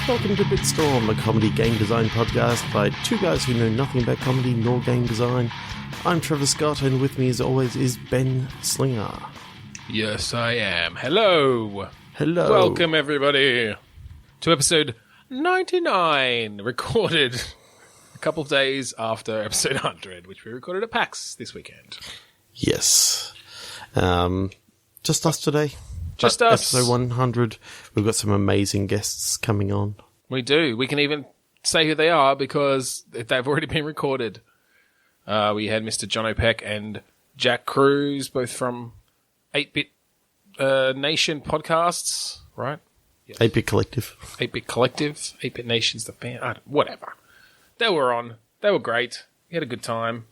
Welcome to Bitstorm, a comedy game design podcast by two guys who know nothing about comedy nor game design. I'm Trevor Scott, and with me as always is Ben Slinger. Yes, I am. Hello. Hello. Welcome, everybody, to episode 99, recorded a couple of days after episode 100, which we recorded at PAX this weekend. Yes. Just us today. Just us. Episode 100. We've got some amazing guests coming on. We do. We can even say who they are because they've already been recorded. We had Mr. John O'Peck and Jack Cruz, both from 8-Bit Nation podcasts, right? Yes. 8-Bit Collective. 8-Bit Collective. 8-Bit Nation's the fan. Whatever. They were on. They were great. We had a good time.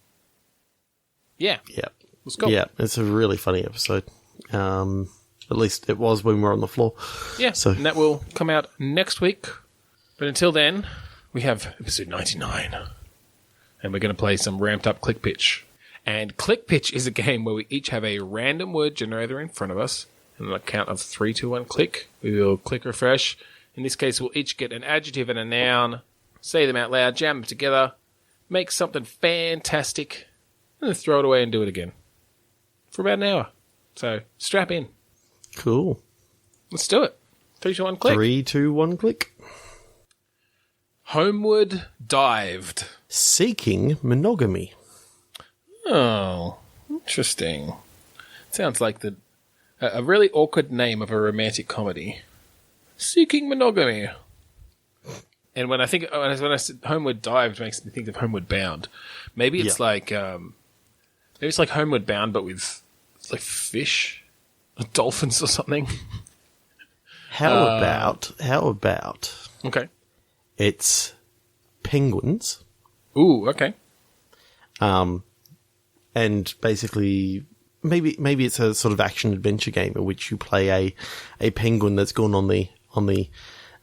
Yeah. Yeah. Let's go. Yeah, it's a really funny episode. At least it was when we were on the floor. Yeah, so, and that will come out next week. But until then, we have episode 99. And we're going to play some ramped up Click Pitch. And Click Pitch is a game where we each have a random word generator in front of us. And on a count of 3, 2, 1, click, we will click refresh. In this case, we'll each get an adjective and a noun, say them out loud, jam them together, make something fantastic, and then throw it away and do it again. For about an hour. So, strap in. Cool. Let's do it. 3, 2, 1, click. 3, 2, 1, click. Homeward dived. Seeking monogamy. Oh, interesting. Sounds like a really awkward name of a romantic comedy. Seeking monogamy. And when I said Homeward Dived, it makes me think of Homeward Bound. Maybe it's like Homeward Bound, but with like fish. Dolphins or something. How about okay, it's penguins. Ooh, okay. And basically maybe it's a sort of action adventure game in which you play a penguin that's gone on the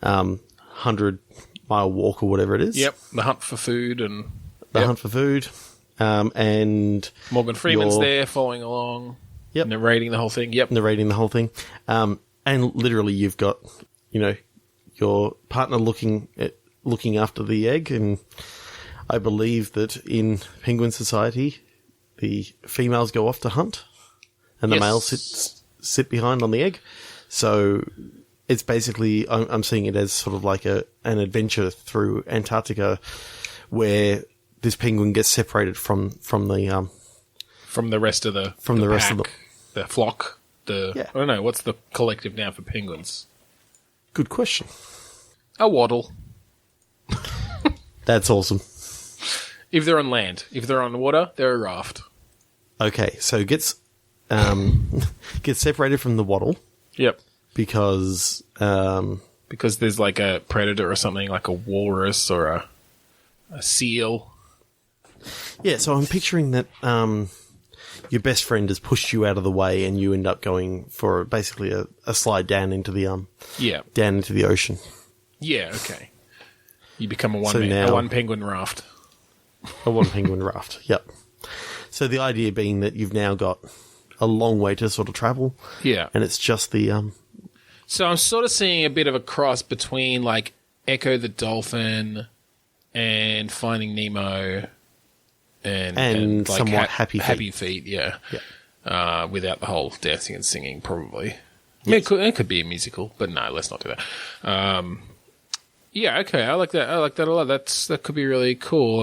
100-mile walk or whatever it is. Yep, the hunt for food and hunt for food. And Morgan Freeman's there following along. Yep. Narrating the whole thing. Yep. Narrating the whole thing. And literally you've got, your partner looking after the egg. And I believe that in penguin society, the females go off to hunt and the males sit behind on the egg. So it's basically, I'm seeing it as sort of like an adventure through Antarctica where this penguin gets separated from the rest of the flock. I don't know, what's the collective now for penguins? Good question. A waddle. That's awesome. If they're on land. If they're on water, they're a raft. Okay, so gets separated from the waddle. Yep. Because there's like a predator or something, like a walrus or a seal. Yeah, so I'm picturing that your best friend has pushed you out of the way and you end up going for basically a slide down into the down into the ocean. Yeah, okay. You become a one penguin raft. A one penguin raft, yep. So the idea being that you've now got a long way to sort of travel. Yeah. And it's just the So I'm sort of seeing a bit of a cross between like Echo the Dolphin and Finding Nemo. And like somewhat Happy Feet. Happy Feet, yeah. Without the whole dancing and singing, probably. Yes. It could be a musical, but no, let's not do that. Yeah, okay, I like that. I like that a lot. That could be really cool.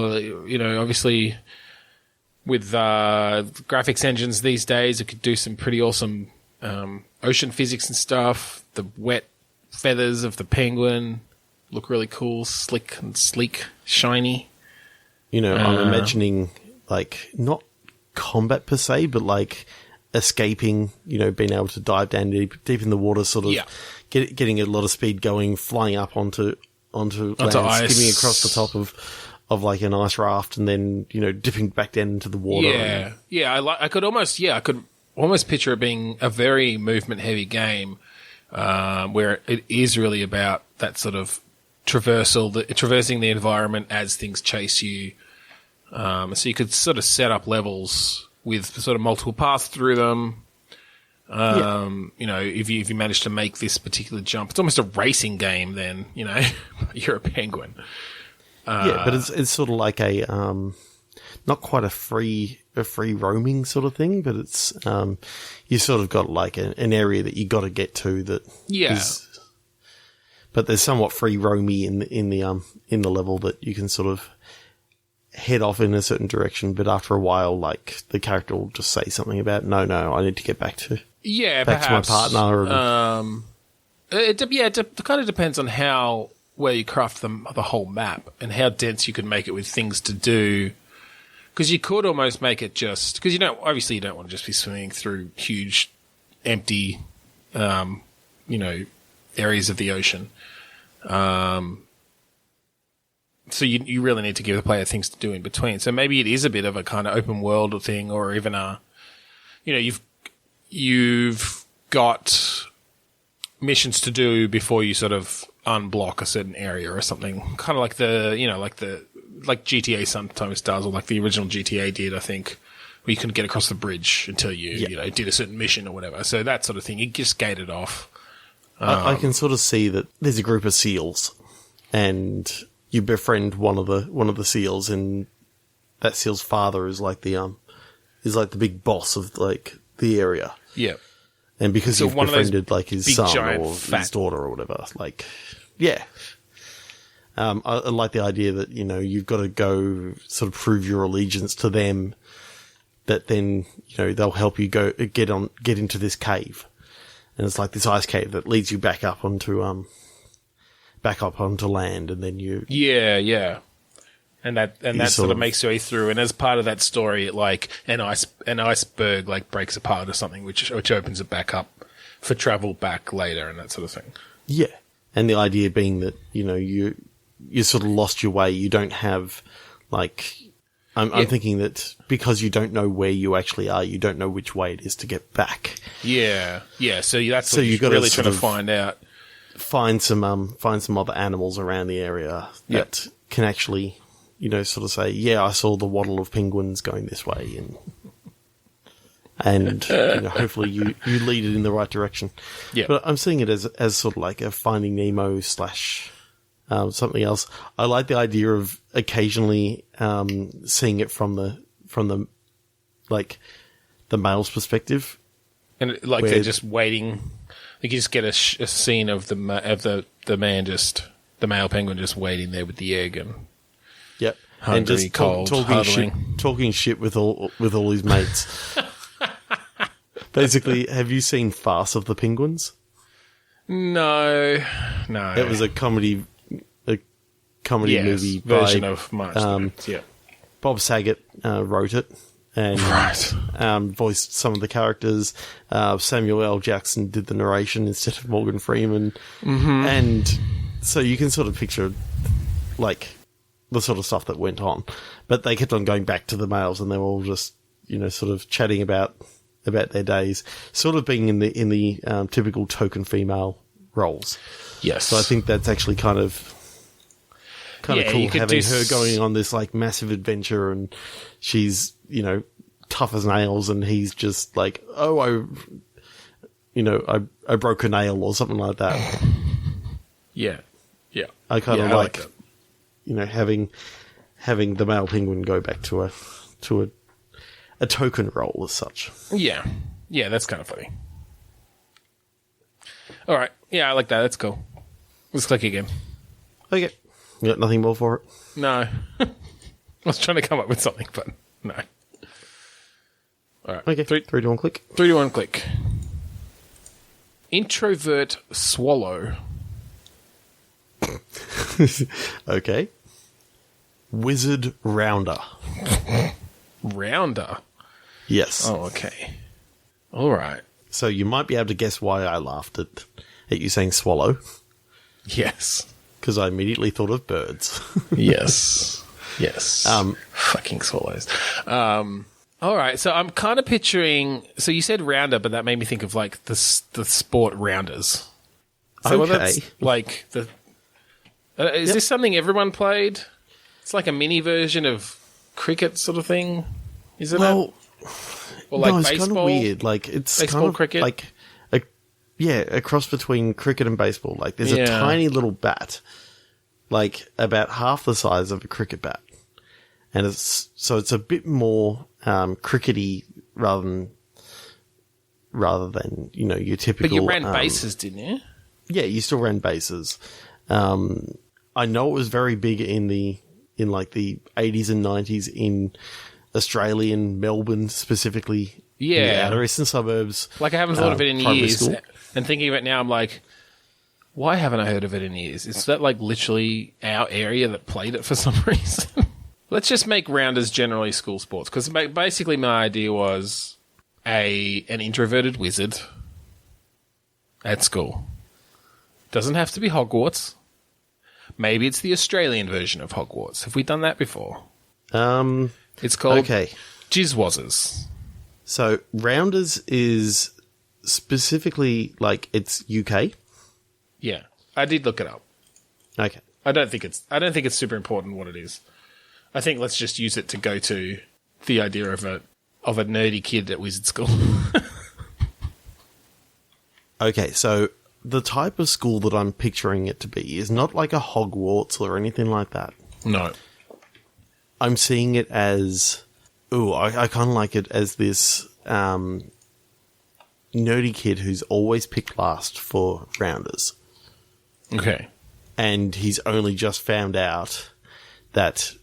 Obviously, with graphics engines these days, it could do some pretty awesome ocean physics and stuff. The wet feathers of the penguin look really cool, slick and sleek, shiny. I'm imagining, like, not combat per se, but, like, escaping, being able to dive down deep in the water, sort of getting a lot of speed going, flying up onto land, ice. skimming across the top of, like, an ice raft, and then, dipping back down into the water. Yeah. Yeah, I could almost picture it being a very movement-heavy game, where it is really about that sort of traversing the environment as things chase you. So you could sort of set up levels with sort of multiple paths through them. You know, if you manage to make this particular jump, it's almost a racing game. Then you know, you're a penguin. Yeah, but it's sort of like a not quite a free roaming sort of thing, but it's you sort of got like an area that you got to get to that. Yeah. But there's somewhat free roamy in the level that you can sort of head off in a certain direction, but after a while, like the character will just say something about no, I need to get back to perhaps to my partner. It kind of depends on where you craft the whole map and how dense you can make it with things to do. Because you could almost make it because you don't want to just be swimming through huge, empty, areas of the ocean. So you really need to give the player things to do in between. So maybe it is a bit of a kind of open world thing, or even you've got missions to do before you sort of unblock a certain area or something. Kind of like like GTA sometimes does, or like the original GTA did, I think, where you couldn't get across the bridge until you did a certain mission or whatever. So that sort of thing, you just gated off. I can sort of see that there's a group of seals, and you befriend one of the seals, and that seal's father is like the big boss of like the area. Yeah. And because you've befriended like his son or his daughter or whatever, like, yeah. I like the idea that, you know, you've got to go sort of prove your allegiance to them, that then, you know, they'll help you get into this cave. And it's like this ice cave that leads you back up onto land, and then you... Yeah. And that sort of makes your way through. And as part of that story, like an iceberg like breaks apart or something, which opens it back up for travel back later and that sort of thing. Yeah. And the idea being that, you know, you sort of lost your way. You don't have, like... I'm thinking that because you don't know where you actually are, you don't know which way it is to get back. Yeah. So that's what you're really trying to find out. Find some other animals around the area that can actually, you know, sort of say, yeah, I saw the waddle of penguins going this way, and you know, hopefully you lead it in the right direction. Yeah. But I'm seeing it as sort of like a Finding Nemo / something else. I like the idea of occasionally seeing it from the like the male's perspective, and like they're just waiting. Like you just get a scene of the man just the male penguin just waiting there with the egg and hungry, and just cold, talking shit with all his mates. Basically, have you seen Farce of the Penguins? No. It was a comedy movie version by, of March. Bob Saget wrote it and voiced some of the characters. Samuel L. Jackson did the narration instead of Morgan Freeman. Mm-hmm. And so you can sort of picture like the sort of stuff that went on. But they kept on going back to the males, and they were all just, you know, sort of chatting about their days, sort of being in the typical token female roles. Yes. So I think that's actually kind of cool, having her going on this like massive adventure, and she's, you know, tough as nails, and he's just like, I broke a nail or something like that. Yeah. I kind of like you know, having the male penguin go back to a token role as such. Yeah, that's kind of funny. All right, I like that. That's cool. Let's click again. Okay. You got nothing more for it? No. I was trying to come up with something, but no. All right. Okay. 3, 2, 1, click. 3, 2, 1, click. Introvert swallow. Okay. Wizard rounder. Rounder? Yes. Oh, okay. All right. So you might be able to guess why I laughed at you saying swallow. Yes. Because I immediately thought of birds. Yes. Fucking swallows. All right, so I'm kind of picturing... So you said rounder, but that made me think of, like, the sport rounders. So that's like the... is this something everyone played? It's like a mini version of cricket sort of thing? Is it? Well, Or like no, it's baseball? kind of weird. Like it's Baseball, kind of cricket? like a cross between cricket and baseball. Like there's a Yeah. tiny little bat, like about half the size of a cricket bat, and it's a bit more crickety rather than your typical. But you ran bases, didn't you? Yeah, you still ran bases. I know it was very big in the 80s and 90s in Australian Melbourne specifically. Yeah. In the outer eastern suburbs. Like I haven't thought of it in primary years. school. And thinking of it now, I'm like, why haven't I heard of it in years? Is that like literally our area that played it for some reason? Let's just make rounders generally school sports. Because basically my idea was an introverted wizard at school. Doesn't have to be Hogwarts. Maybe it's the Australian version of Hogwarts. Have we done that before? It's called Jizzwazzers. So Rounders is specifically like it's UK. Yeah, I did look it up. Okay. I don't think it's super important what it is. I think let's just use it to go to the idea of a nerdy kid at wizard school. Okay, so the type of school that I'm picturing it to be is not like a Hogwarts or anything like that. No. I'm seeing it as... Ooh, I kind of like it as this nerdy kid who's always picked last for Rounders. Okay. And he's only just found out that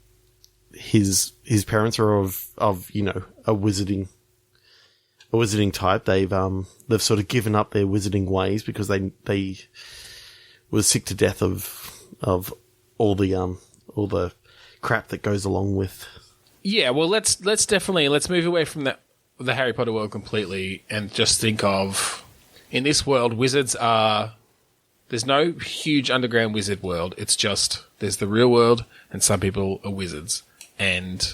his parents are of a wizarding type. They've sort of given up their wizarding ways because they were sick to death of all the crap that goes along with. Yeah, well, let's move away from the Harry Potter world completely and just think of, in this world, wizards are... There's no huge underground wizard world. It's just, there's the real world and some people are wizards. And,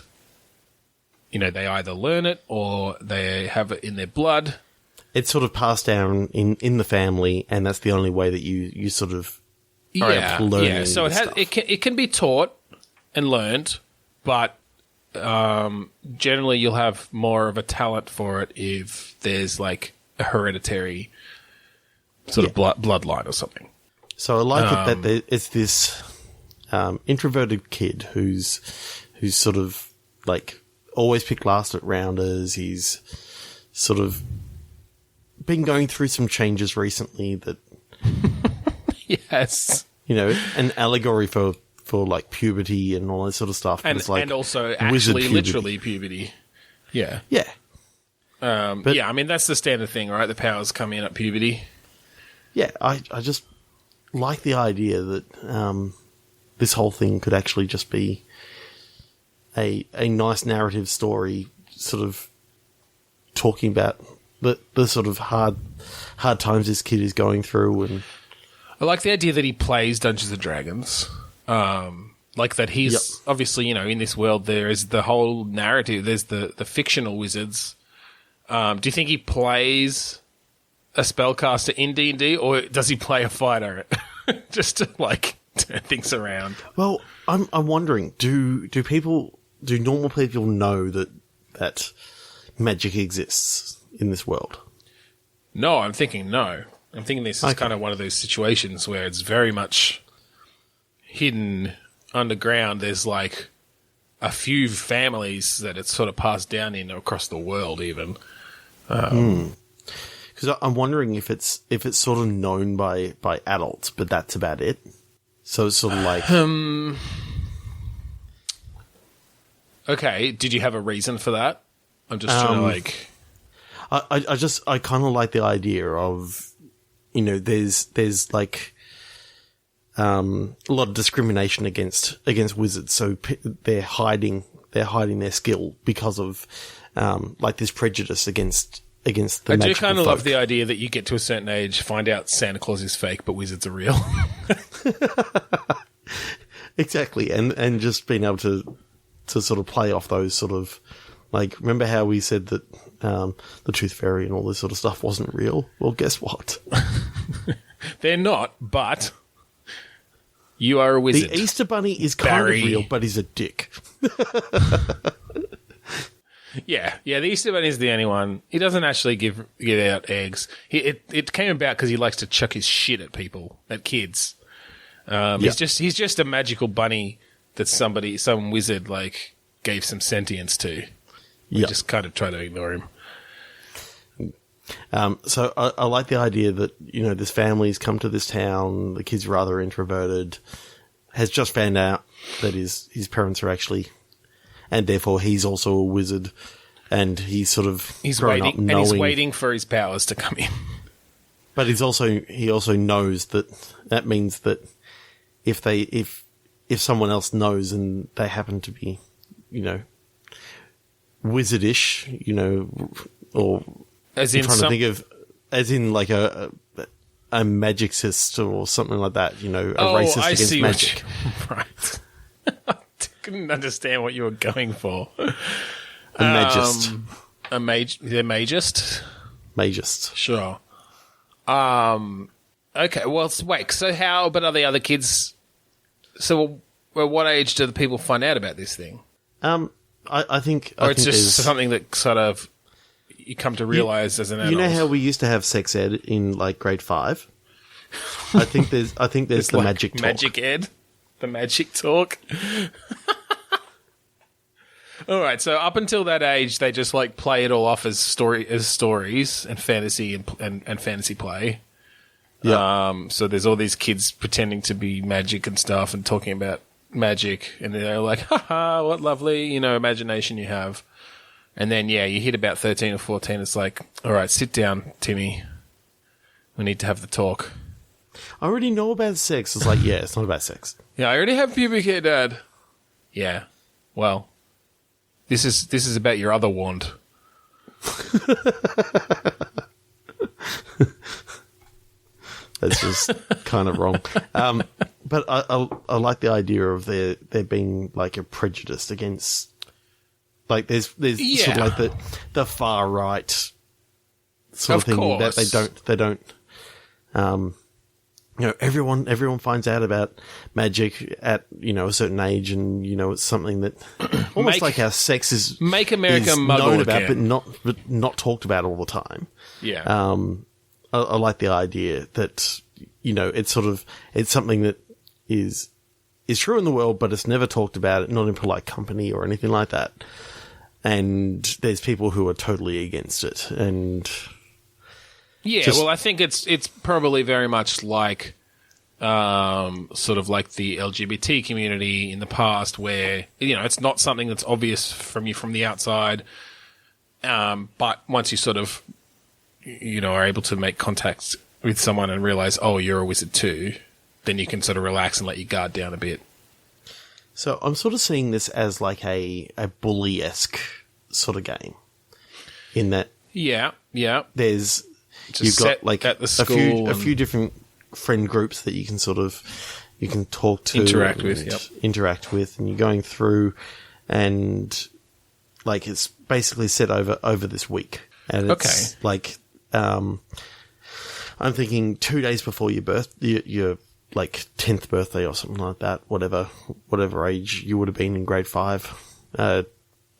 they either learn it or they have it in their blood. It's sort of passed down in the family, and that's the only way that you sort of are able to learn. Yeah, so it can be taught and learned, but generally you'll have more of a talent for it if there's like a hereditary sort of bloodline or something. So I like it that it's this introverted kid who's sort of like always picked last at Rounders. He's sort of been going through some changes recently that yes, an allegory for like puberty and all that sort of stuff. And also actually literally puberty. Yeah. Yeah. I mean, that's the standard thing, right? The powers come in at puberty. Yeah, I just like the idea that this whole thing could actually just be a nice narrative story, sort of talking about the sort of hard times this kid is going through. And I like the idea that he plays Dungeons and Dragons. Like that he's obviously, in this world there is the whole narrative. There's the fictional wizards. Do you think he plays a spellcaster in D&D, or does he play a fighter just to like turn things around? Well, I'm wondering, do normal people know that magic exists in this world? No, I'm thinking no. I'm thinking this is kind of one of those situations where it's very much hidden underground. There's like a few families that it's sort of passed down in across the world, even. Because I'm wondering if it's sort of known by adults, but that's about it. So it's sort of like... Okay, did you have a reason for that? I'm just trying to like... I kind of like the idea of, there's like a lot of discrimination against wizards, so they're hiding their skill because of like this prejudice against the magical folk. I do kind of love the idea that you get to a certain age, find out Santa Claus is fake, but wizards are real. Exactly, and just being able to sort of play off those sort of, like, remember how we said that the Tooth Fairy and all this sort of stuff wasn't real? Well, guess what? They're not, but you are a wizard. The Easter Bunny is kind of real, but he's a dick. Yeah. The Easter Bunny is the only one. He doesn't actually give out eggs. It came about because he likes to chuck his shit at people, at kids. He's just a magical bunny that some wizard like gave some sentience to. We just kind of try to ignore him. So I like the idea that, this family's come to this town, the kid's rather introverted, has just found out that his parents are actually, and therefore he's also a wizard, and he's waiting for his powers to come in. But he also knows that means that if someone else knows and they happen to be, wizardish, or as in like a magicist or something like that, a racist against magic. Right. I couldn't understand what you were going for. A magist. They're magist? Magist. Sure. Okay, well, wait, so how, but are the other kids, so at what age do the people find out about this thing? I think... Or it's just something that sort of you come to realise as an adult. You know how we used to have sex ed in, like, grade 5? I think there's the like magic talk. Magic ed? The magic talk? All right, so up until that age, they just, like, play it all off as stories and fantasy and fantasy play. Yeah. So there's all these kids pretending to be magic and stuff and talking about magic, and they're like, haha, what lovely, imagination you have. And then, you hit about 13 or 14, it's like, all right, sit down, Timmy. We need to have the talk. I already know about sex. It's like, it's not about sex. Yeah, I already have pubic hair, Dad. Yeah. Well, this is about your other wand. That's just kind of wrong. But I like the idea of there being like a prejudice against, like there's sort of like the far right sort of thing course. that they don't everyone finds out about magic at a certain age, and it's something that almost like how sex is America is muggle known about again. but not talked about all the time. Yeah. I like the idea that, it's something that is true in the world, but it's never talked about, not in polite company or anything like that. And there's people who are totally against it. And well, I think it's probably very much like, sort of like the LGBT community in the past, where, it's not something that's obvious from the outside. But once you sort of, are able to make contacts with someone and realize, oh, you're a wizard too, then you can sort of relax and let your guard down a bit. So I'm sort of seeing this as like a bully-esque sort of game, in that you've got like at the school a few different friend groups that you can talk to, interact with, and you're going through, and like it's basically set over this week, and it's like I'm thinking 2 days before your like 10th birthday or something like that, whatever age you would have been in grade 5.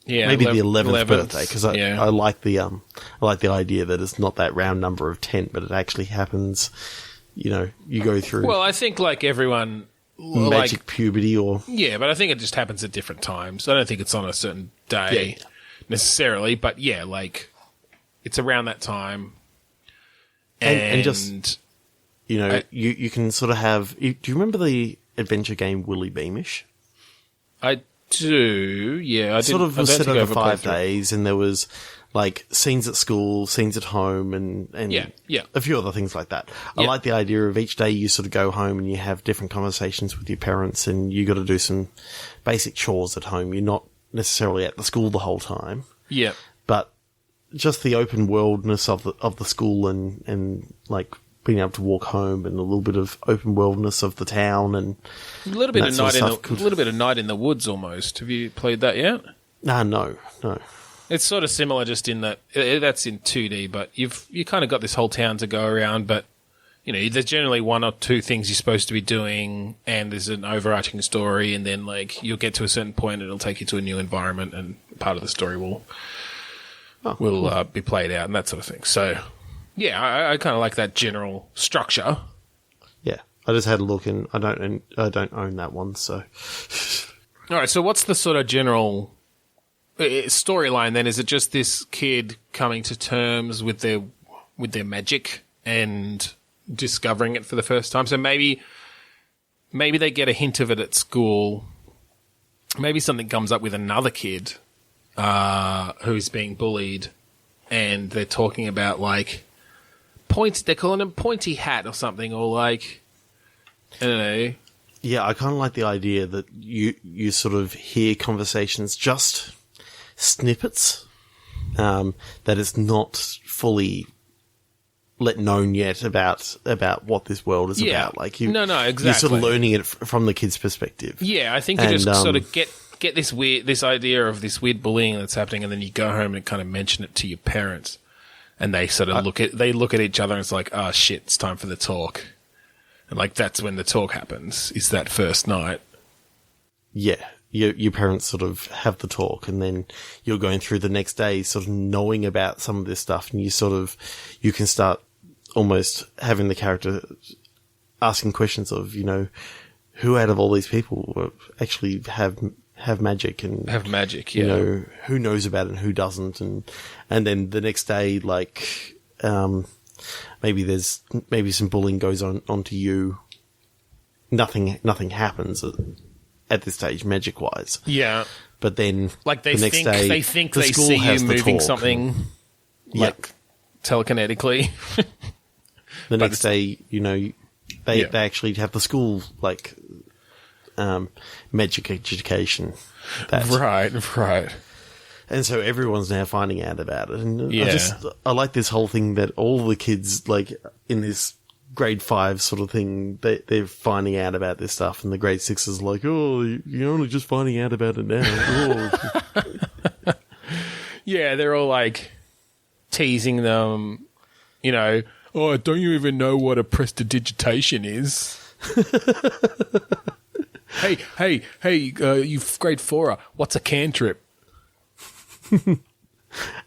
Maybe the 11th birthday, because I like the idea that it's not that round number of 10, but it actually happens. You go through. Well, I think like everyone, magic puberty, or but I think it just happens at different times. I don't think it's on a certain day necessarily, but like it's around that time, and just you can sort of have. Do you remember the adventure game Willy Beamish? I do, yeah. I sort of was set over 5 days, and there was like scenes at school, scenes at home, and a few other things like that. I like the idea of each day you sort of go home and you have different conversations with your parents, and you got to do some basic chores at home. You're not necessarily at the school the whole time. Yeah. But just the open worldness of the school, and like being able to walk home, and a little bit of open worldness of the town, and a little bit of night in the woods almost. Have you played that yet? No. It's sort of similar, just in that that's in 2D, but you kind of got this whole town to go around, but there's generally one or two things you're supposed to be doing, and there's an overarching story, and then like you'll get to a certain point and it'll take you to a new environment, and part of the story will will be played out and that sort of thing. So, yeah, I kind of like that general structure. Yeah, I just had a look, and I don't own that one. So, all right. So, what's the sort of general storyline then? Is it just this kid coming to terms with their magic and discovering it for the first time? So maybe they get a hint of it at school. Maybe something comes up with another kid who's being bullied, and they're talking about like they're calling him Pointy Hat or something, or like, I don't know. Yeah, I kind of like the idea that you sort of hear conversations, just snippets, that it's not fully let known yet about what this world is about. Like exactly. You're sort of learning it from the kid's perspective. Yeah, I think you just sort of get this idea of this weird bullying that's happening, and then you go home and kind of mention it to your parents, and they sort of look at each other and it's like, oh shit, it's time for the talk, and like that's when the talk happens. Is that first night? Yeah. Your parents sort of have the talk, and then you're going through the next day sort of knowing about some of this stuff, and you can start almost having the character asking questions of, who out of all these people actually have magic and have magic, yeah. Who knows about it and who doesn't, and then the next day, like, maybe some bullying goes onto you. Nothing happens at this stage, magic-wise. Yeah. But then, like the next day, they think the they school see has you the moving talk. something, like telekinetically. The next day, they actually have the school, like, magic education. Right. And so everyone's now finding out about it. And I like this whole thing that all the kids, like, in this grade 5 sort of thing, they're finding out about this stuff, and the grade 6 is like, oh, you're only just finding out about it now. Oh. Yeah, they're all like teasing them, oh, don't you even know what a prestidigitation is? hey, you grade 4er, what's a cantrip?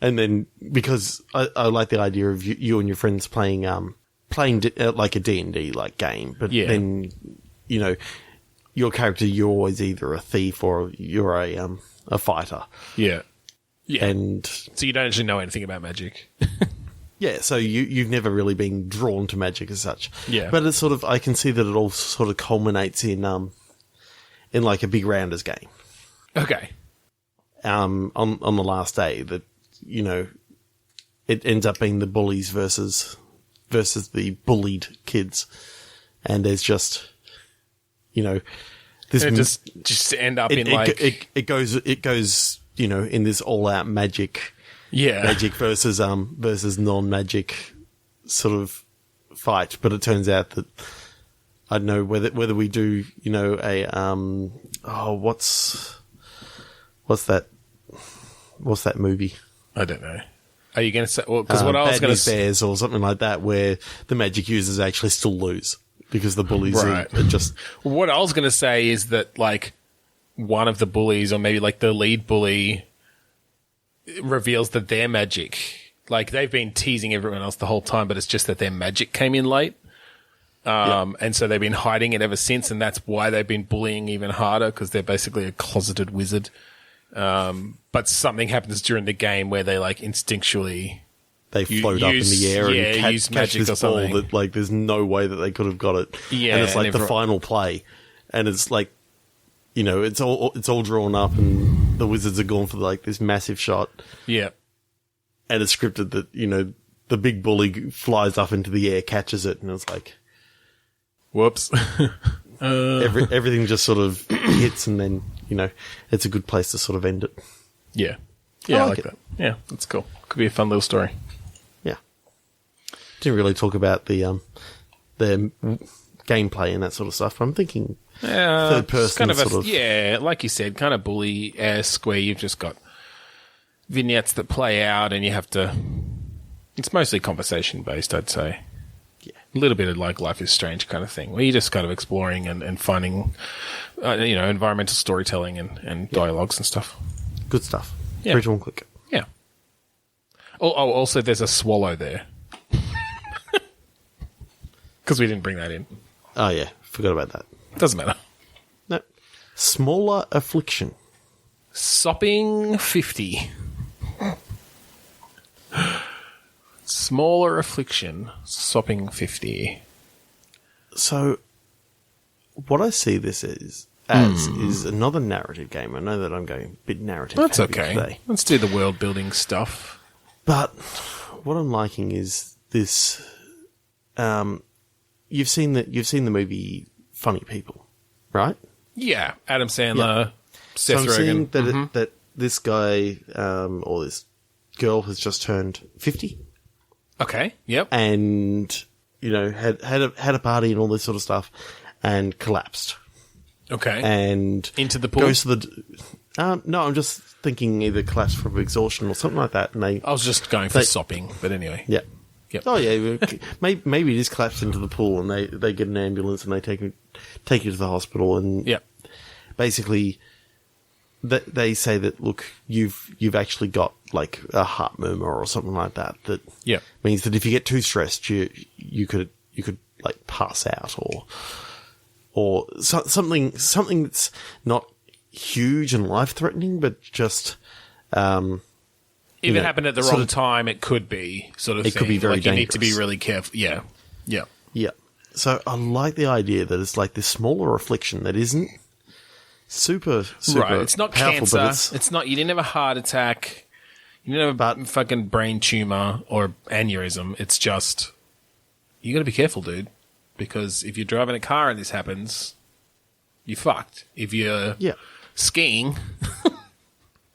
And then, because I like the idea of you and your friends playing like a D&D like game, but then your character, you're always either a thief or you're a fighter. Yeah, and so you don't actually know anything about magic. Yeah, so you've never really been drawn to magic as such. Yeah, but it's sort of, I can see that it all sort of culminates in like a big rounders game. Okay. On the last day, that it ends up being the bullies versus the bullied kids, and there's just this. And it just end up in like it goes in this all out magic. Yeah, magic versus non-magic sort of fight, but it turns out that I don't know whether we do what's that movie? I don't know. Are you going to say? Well, because what I was going to say, Bears or something like that, where the magic users actually still lose because the bullies are just. What I was going to say is that like one of the bullies, or maybe like the lead bully, reveals that their magic, like they've been teasing everyone else the whole time, but it's just that their magic came in late. And so they've been hiding it ever since, and that's why they've been bullying even harder, because they're basically a closeted wizard. But something happens during the game where they like instinctually they float up in the air and use catch magic this or something. ball that like there's no way that they could have got it. Yeah, and it's like the final play, and it's like it's all drawn up, and the wizards are going for like this massive shot. Yeah, and it's scripted that the big bully flies up into the air, catches it, and it's like, whoops. Everything just sort of hits, and then it's a good place to sort of end it. Yeah, I like that. Yeah, that's cool. Could be a fun little story. Yeah, didn't really talk about the gameplay and that sort of stuff. But I'm thinking third person, kind of like you said, kind of bully-esque, where you've just got vignettes that play out, and you have to. It's mostly conversation based, I'd say. A little bit of like Life is Strange kind of thing, where you're just kind of exploring and finding, environmental storytelling and dialogues and stuff. Good stuff. Yeah. 3, 2, 1, click. Yeah. Also, there's a swallow there. Because we didn't bring that in. Oh, yeah. Forgot about that. Doesn't matter. No. Smaller affliction. Sopping 50. Smaller affliction. Sopping 50. So, what I see this is another narrative game. I know that I'm going a bit narrative. That's okay. Today. Let's do the world building stuff. But what I'm liking is this. You've seen the movie Funny People, right? Yeah, Adam Sandler, Seth So I'm Rogen. seeing that that this guy or this girl has just turned 50, Okay. Yep. and had a party and all this sort of stuff, and collapsed. Okay. And Into the pool? Goes to the. No, I'm just thinking either collapsed from exhaustion or something like that. And I was just going for sopping, but anyway. yeah. Yep. Oh yeah, maybe it is collapsed into the pool, and they get an ambulance and they take you to the hospital, and Yep. basically they say that, look, you've actually got like a heart murmur or something like that. That Yep. means that if you get too stressed, you could like pass out or something that's not huge and life threatening, but just If it happened at the wrong time, it could be sort of. It could be very You need to be dangerous. really careful. Yeah. Yeah. Yeah. So I like the idea that it's like this smaller affliction that isn't super Right. It's not powerful, cancer. but It's not. You didn't have a heart attack. You didn't have a fucking brain tumor or aneurysm. It's just you got to be careful, dude, because if you're driving a car and this happens, you're fucked. If you're yeah. skiing,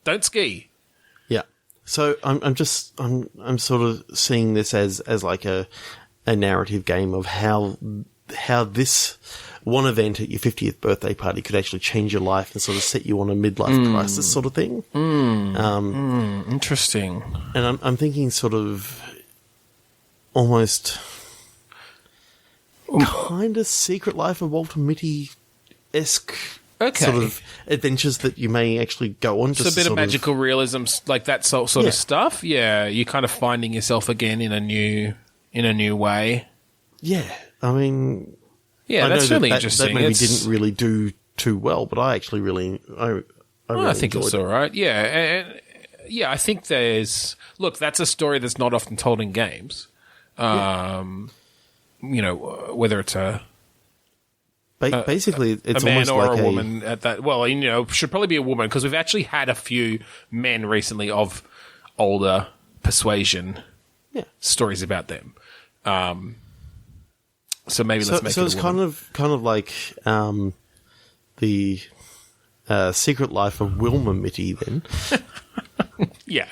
don't ski. Yeah. So I'm sort of seeing this as like a narrative game of how this one event at your 50th birthday party could actually change your life and sort of set you on a midlife crisis sort of thing. Interesting. And I'm thinking sort of almost kind of Secret Life of Walter Mitty-esque sort of adventures that you may actually go on. Just a bit of magical realism, like that sort of stuff. Yeah, you're kind of finding yourself again in a new way. Yeah, I mean, yeah, that's really interesting. That movie didn't really do too well, but I actually really, I think it's all right. Yeah, and I think that's a story that's not often told in games. Whether it's basically it's a man almost or like a woman at that. Well, should probably be a woman because we've actually had a few men recently of older persuasion stories about them. So maybe let's make it a it's woman. kind of like the Secret Life of Wilma Mitty then. Yeah.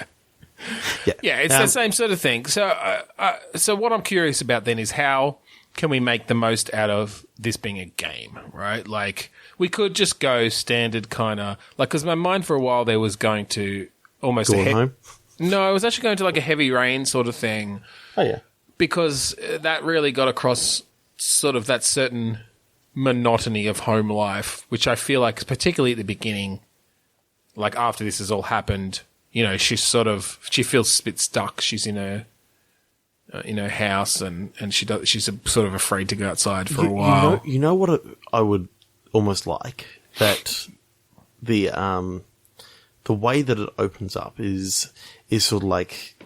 Yeah, It's the same sort of thing. So what I'm curious about then is how can we make the most out of this being a game, right? Like, we could just go standard kind of... Like, because my mind for a while there was going to almost... Home? No, it was actually going to like a heavy rain sort of thing. Oh, yeah. Because that really got across sort of that certain monotony of home life, which I feel like, particularly at the beginning, like after this has all happened... she feels a bit stuck. She's in her house and she's sort of afraid to go outside for a while. You know what I would almost like? That the way that it opens up is sort of like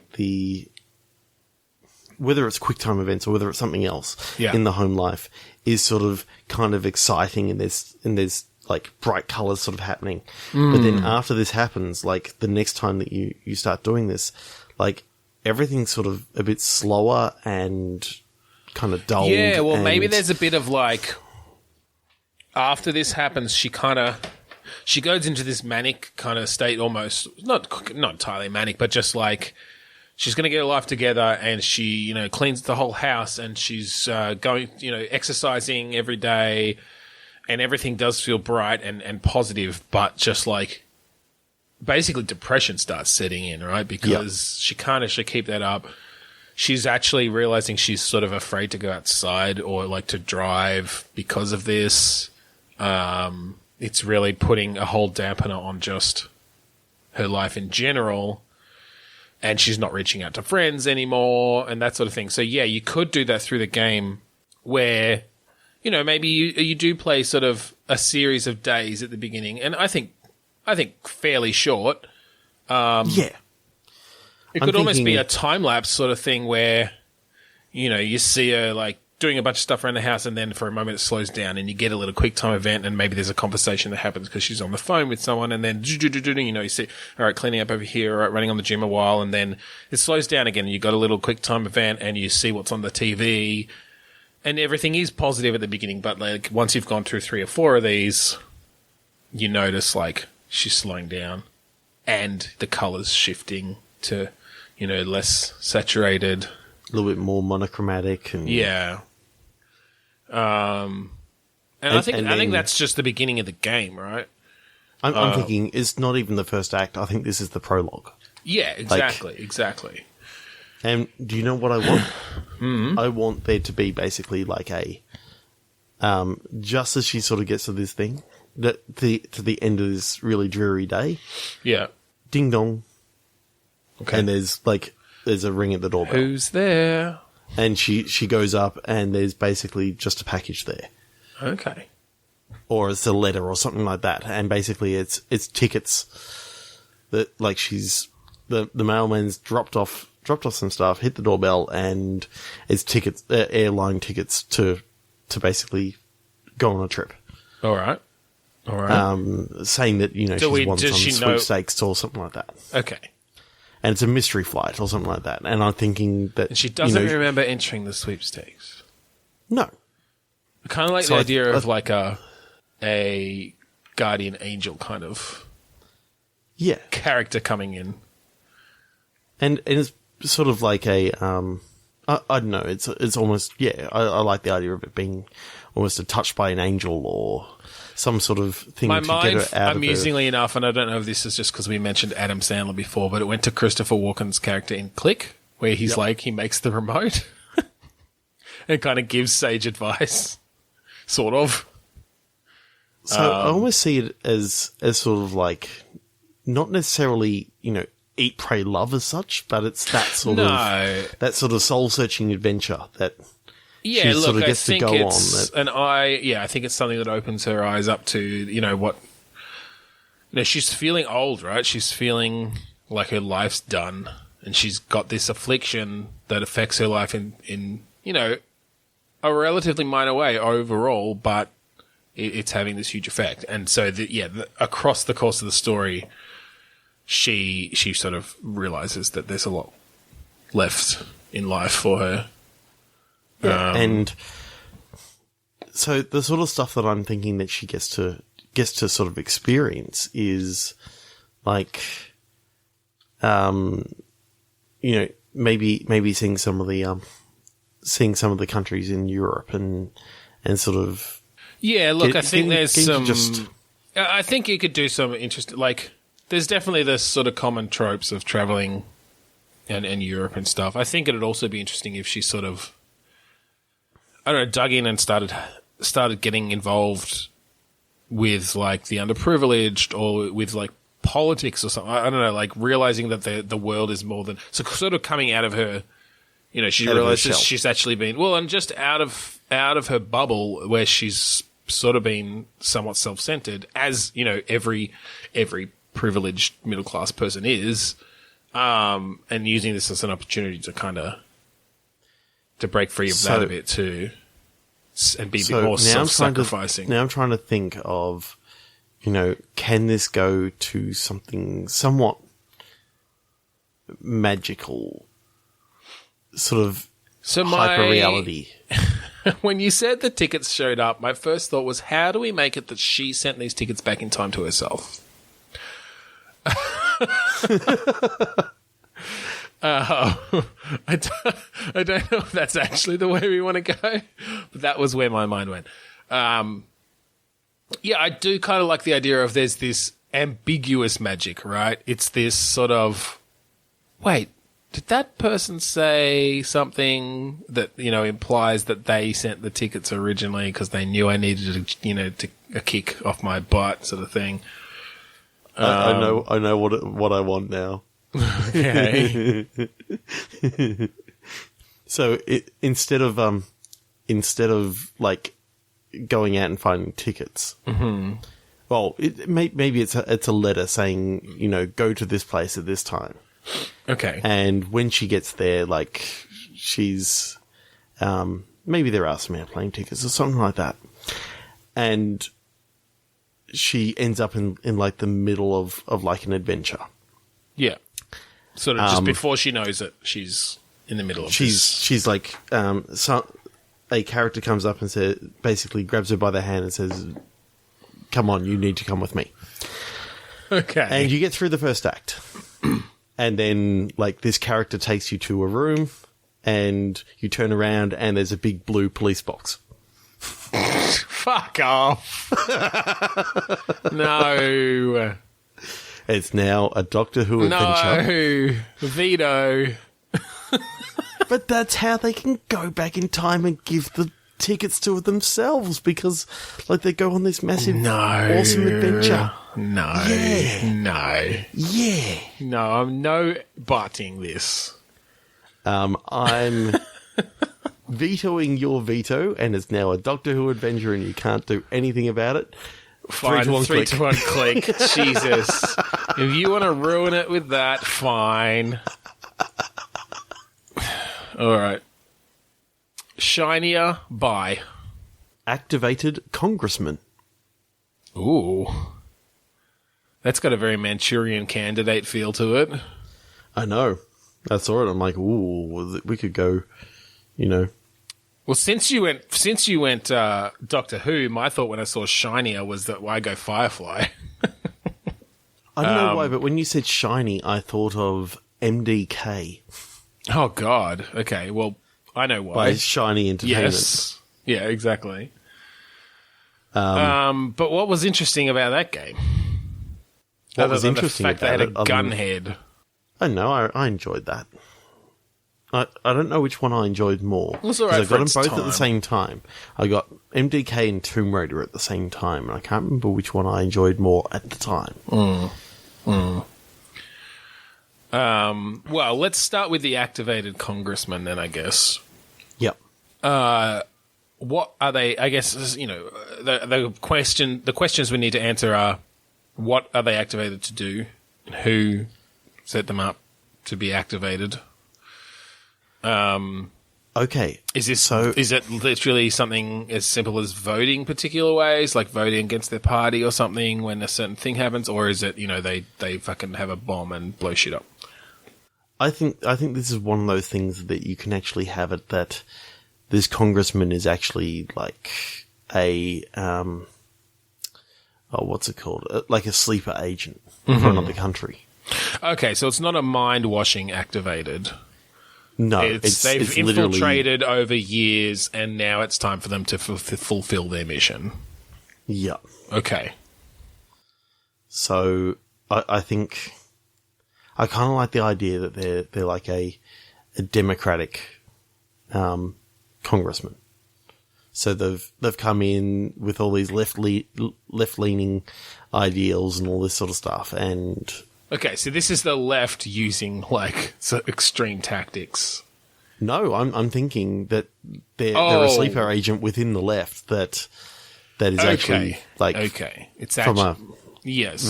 whether it's QuickTime events or whether it's something else in the home life is sort of kind of exciting and there's like bright colours sort of happening. But then after this happens, like the next time that you start doing this, like everything's sort of a bit slower and kind of dull. Yeah, well, maybe there's a bit of like, after this happens, she goes into this manic kind of state almost, not entirely manic, but just like she's going to get her life together and she, cleans the whole house and she's going, exercising every day. And everything does feel bright and positive, but just like basically depression starts setting in, right? Because she can't actually keep that up. She's actually realizing she's sort of afraid to go outside or like to drive because of this. It's really putting a whole dampener on just her life in general. and she's not reaching out to friends anymore and that sort of thing. So, yeah, you could do that through the game where, you know, maybe you do play sort of a series of days at the beginning, and I think fairly short. Yeah. It could almost be a time-lapse sort of thing where, you know, you see her, like, doing a bunch of stuff around the house, and then for a moment it slows down, and you get a little quick time event, and maybe there's a conversation that happens because she's on the phone with someone, and then, you know, you see, all right, cleaning up over here, all right, running on the gym a while, and then it slows down again, and you got a little quick time event, and you see what's on the TV, and everything is positive at the beginning, but, like, once you've gone through 3 or 4 of these, you notice, like, she's slowing down, and the colours shifting to, you know, less saturated. A little bit more monochromatic. And yeah. And I think that's just the beginning of the game, right? I'm thinking it's not even the first act. I think this is the prologue. Yeah, exactly. And do you know what I want? I want there to be basically like a, just as she sort of gets to this thing, to the end of this really dreary day. Yeah. Ding dong. Okay. And there's a ring at the doorbell. Who's there? And she goes up, and there's basically just a package there. Okay. Or it's a letter or something like that. And basically it's tickets that, like, the mailman's dropped off some stuff, hit the doorbell, and it's tickets, airline tickets to basically go on a trip. All right. Saying that, you know, she's won some sweepstakes or something like that. Okay. And it's a mystery flight or something like that. And I'm thinking that... And she doesn't remember entering the sweepstakes. No. I kind of like the idea of like a guardian angel kind of character coming in. And it's sort of like a... I don't know. It's almost... Yeah, I like the idea of it being almost a touch by an angel or some sort of thing to get her out amusingly enough, and I don't know if this is just because we mentioned Adam Sandler before, but it went to Christopher Walken's character in Click, where he's like, he makes the remote and kind of gives sage advice, sort of. So I almost see it as sort of like, not necessarily, you know, eat, pray, love as such, but it's that sort of soul-searching adventure that... Yeah, look, sort of I gets think to go it's I think it's something that opens her eyes up to, you know, what, you know, she's feeling old, right? She's feeling like her life's done, and she's got this affliction that affects her life in you know, a relatively minor way overall, but it's having this huge effect. And so, across the course of the story, she sort of realizes that there's a lot left in life for her. Yeah, and so the sort of stuff that I'm thinking that she gets to sort of experience is like, you know, maybe seeing some of the countries in Europe and sort of. Yeah, look, I think I think you could do some interesting, like, there's definitely this sort of common tropes of traveling and Europe and stuff. I think it'd also be interesting if she sort of, I don't know, dug in and started getting involved with, like, the underprivileged or with, like, politics or something. I don't know, like, realizing that the world is more than... So sort of coming out of her, you know, she realizes she's actually been... Well, and just out of her bubble where she's sort of been somewhat self-centered, as, you know, every privileged middle-class person is, and using this as an opportunity to kind of... to break free of that a bit too, and be a bit more self-sacrificing. Now I'm trying to think of, you know, can this go to something somewhat magical, sort of hyper-reality? When you said the tickets showed up, my first thought was, how do we make it that she sent these tickets back in time to herself? I don't know if that's actually the way we want to go, but that was where my mind went. Yeah, I do kind of like the idea of there's this ambiguous magic, right? It's this sort of, wait, did that person say something that, you know, implies that they sent the tickets originally because they knew I needed, a kick off my butt, sort of thing? I know what I want now. Okay. So instead of like going out and finding tickets, well, maybe it's a letter saying, you know, go to this place at this time. Okay. And when she gets there, like she's maybe there are some airplane tickets or something like that, and she ends up in like the middle of like an adventure. Yeah. Sort of just before she knows it, she's in the middle of this. She's like, a character comes up and says, basically grabs her by the hand and says, come on, you need to come with me. Okay. And you get through the first act. And then, like, this character takes you to a room and you turn around and there's a big blue police box. Fuck off. No. It's now a Doctor Who adventure. No. Veto. But that's how they can go back in time and give the tickets to themselves, because, like, they go on this massive, awesome adventure. No. Yeah. No. Yeah. No, I'm no butting this. I'm vetoing your veto, and it's now a Doctor Who adventure, and you can't do anything about it. Fine, 3 to 1 click. Jesus. If you want to ruin it with that, fine. All right. Shinier by Activated Congressman. Ooh. That's got a very Manchurian Candidate feel to it. I know. I saw it. I'm like, ooh, we could go, you know. Well, since you went Doctor Who, my thought when I saw Shinier was that why go Firefly? I don't know why, but when you said shiny, I thought of MDK. Oh, God. Okay, well, I know why. By Shiny Entertainment. Yes. Yeah, exactly. But what was interesting about that game? What Other was than interesting the fact about they had it, a gun head. I know, I enjoyed that. I don't know which one I enjoyed more. It was all right I got them for both its at the same time. I got MDK and Tomb Raider at the same time, and I can't remember which one I enjoyed more at the time. Well, let's start with the activated congressman then, I guess. Yep. What are they? I guess, you know, the questions we need to answer are: what are they activated to do? And who set them up to be activated? Okay. Is it literally something as simple as voting particular ways, like voting against their party or something when a certain thing happens, or is it, you know, they fucking have a bomb and blow shit up? I think this is one of those things that you can actually have it that this congressman is actually like a what's it called? Like a sleeper agent for another country. Okay, so it's not a mind-washing activated. No, they've infiltrated over years, and now it's time for them to fulfill their mission. Yeah. Okay. So I think I kind of like the idea that they're like a democratic congressman. So they've come in with all these left leaning ideals and all this sort of stuff, and okay, so this is the left using like extreme tactics. No, I'm thinking that they're a sleeper agent within the left that is actually like it's from a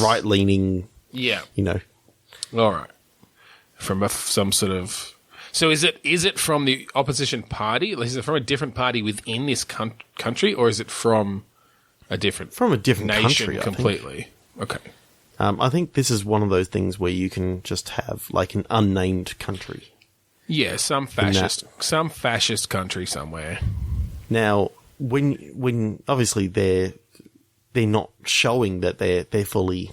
right leaning. Yeah, you know. All right, from some sort of. So is it from the opposition party? Is it from a different party within this country, or is it from a different nation country I completely? Think. Okay. I think this is one of those things where you can just have like an unnamed country. Yeah, some fascist country somewhere. Now, when obviously they're not showing that they're fully,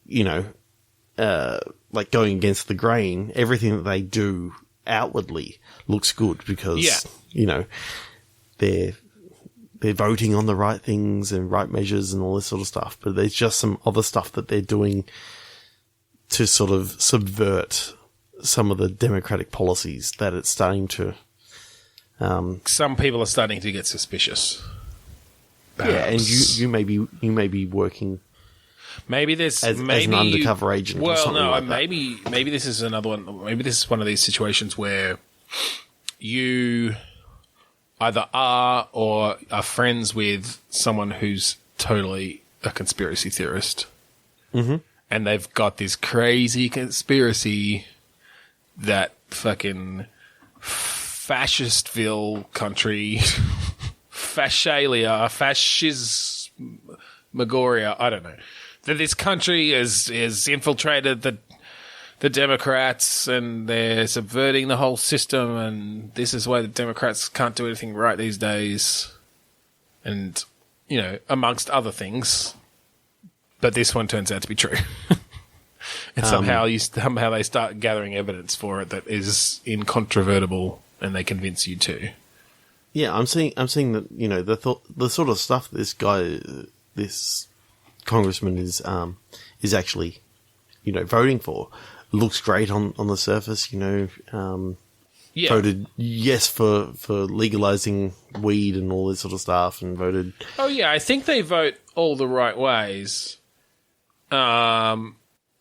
you know, like going against the grain. Everything that they do outwardly looks good because you know they're voting on the right things and right measures and all this sort of stuff. But there's just some other stuff that they're doing to sort of subvert some of the democratic policies that it's starting to. Some people are starting to get suspicious. Perhaps. Yeah, and you may be working Maybe there's as an undercover agent. Or Well, something no, like that. maybe this is another one. Maybe this is one of these situations where you either are or are friends with someone who's totally a conspiracy theorist, and they've got this crazy conspiracy that fucking fascistville country, fascialia, fascismagoria, I don't know, that this country is infiltrated the Democrats and they're subverting the whole system, and this is why the Democrats can't do anything right these days, and, you know, amongst other things. But this one turns out to be true. And somehow they start gathering evidence for it that is incontrovertible, and they convince you to. Yeah, I'm seeing that, you know, the sort of stuff this congressman is actually, you know, voting for looks great on the surface, you know. Voted yes for legalizing weed and all this sort of stuff, and voted. Oh yeah, I think they vote all the right ways.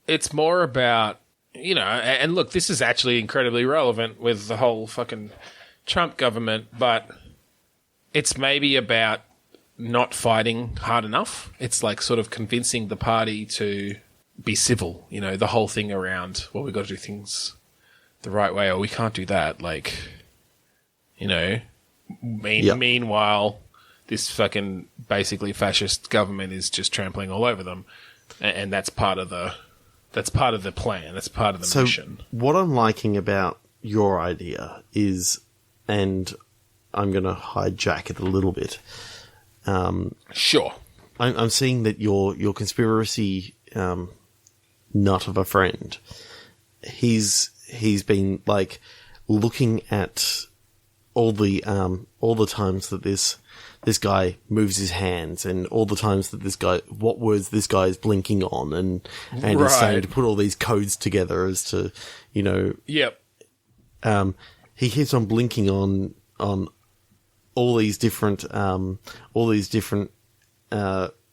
It's more about, you know, and look, this is actually incredibly relevant with the whole fucking Trump government, but it's maybe about not fighting hard enough. It's like sort of convincing the party to be civil, you know, the whole thing around, well, we've got to do things the right way, or we can't do that. Like, you know, meanwhile, this fucking basically fascist government is just trampling all over them. And that's part of the plan. That's part of the mission. What I'm liking about your idea is, and I'm going to hijack it a little bit. Sure. I'm seeing that your conspiracy nut of a friend, he's been like looking at all the times that this guy moves his hands, and all the times that what words this guy is blinking on, and he's starting to put all these codes together as to, you know. Yep. He keeps on blinking on all these different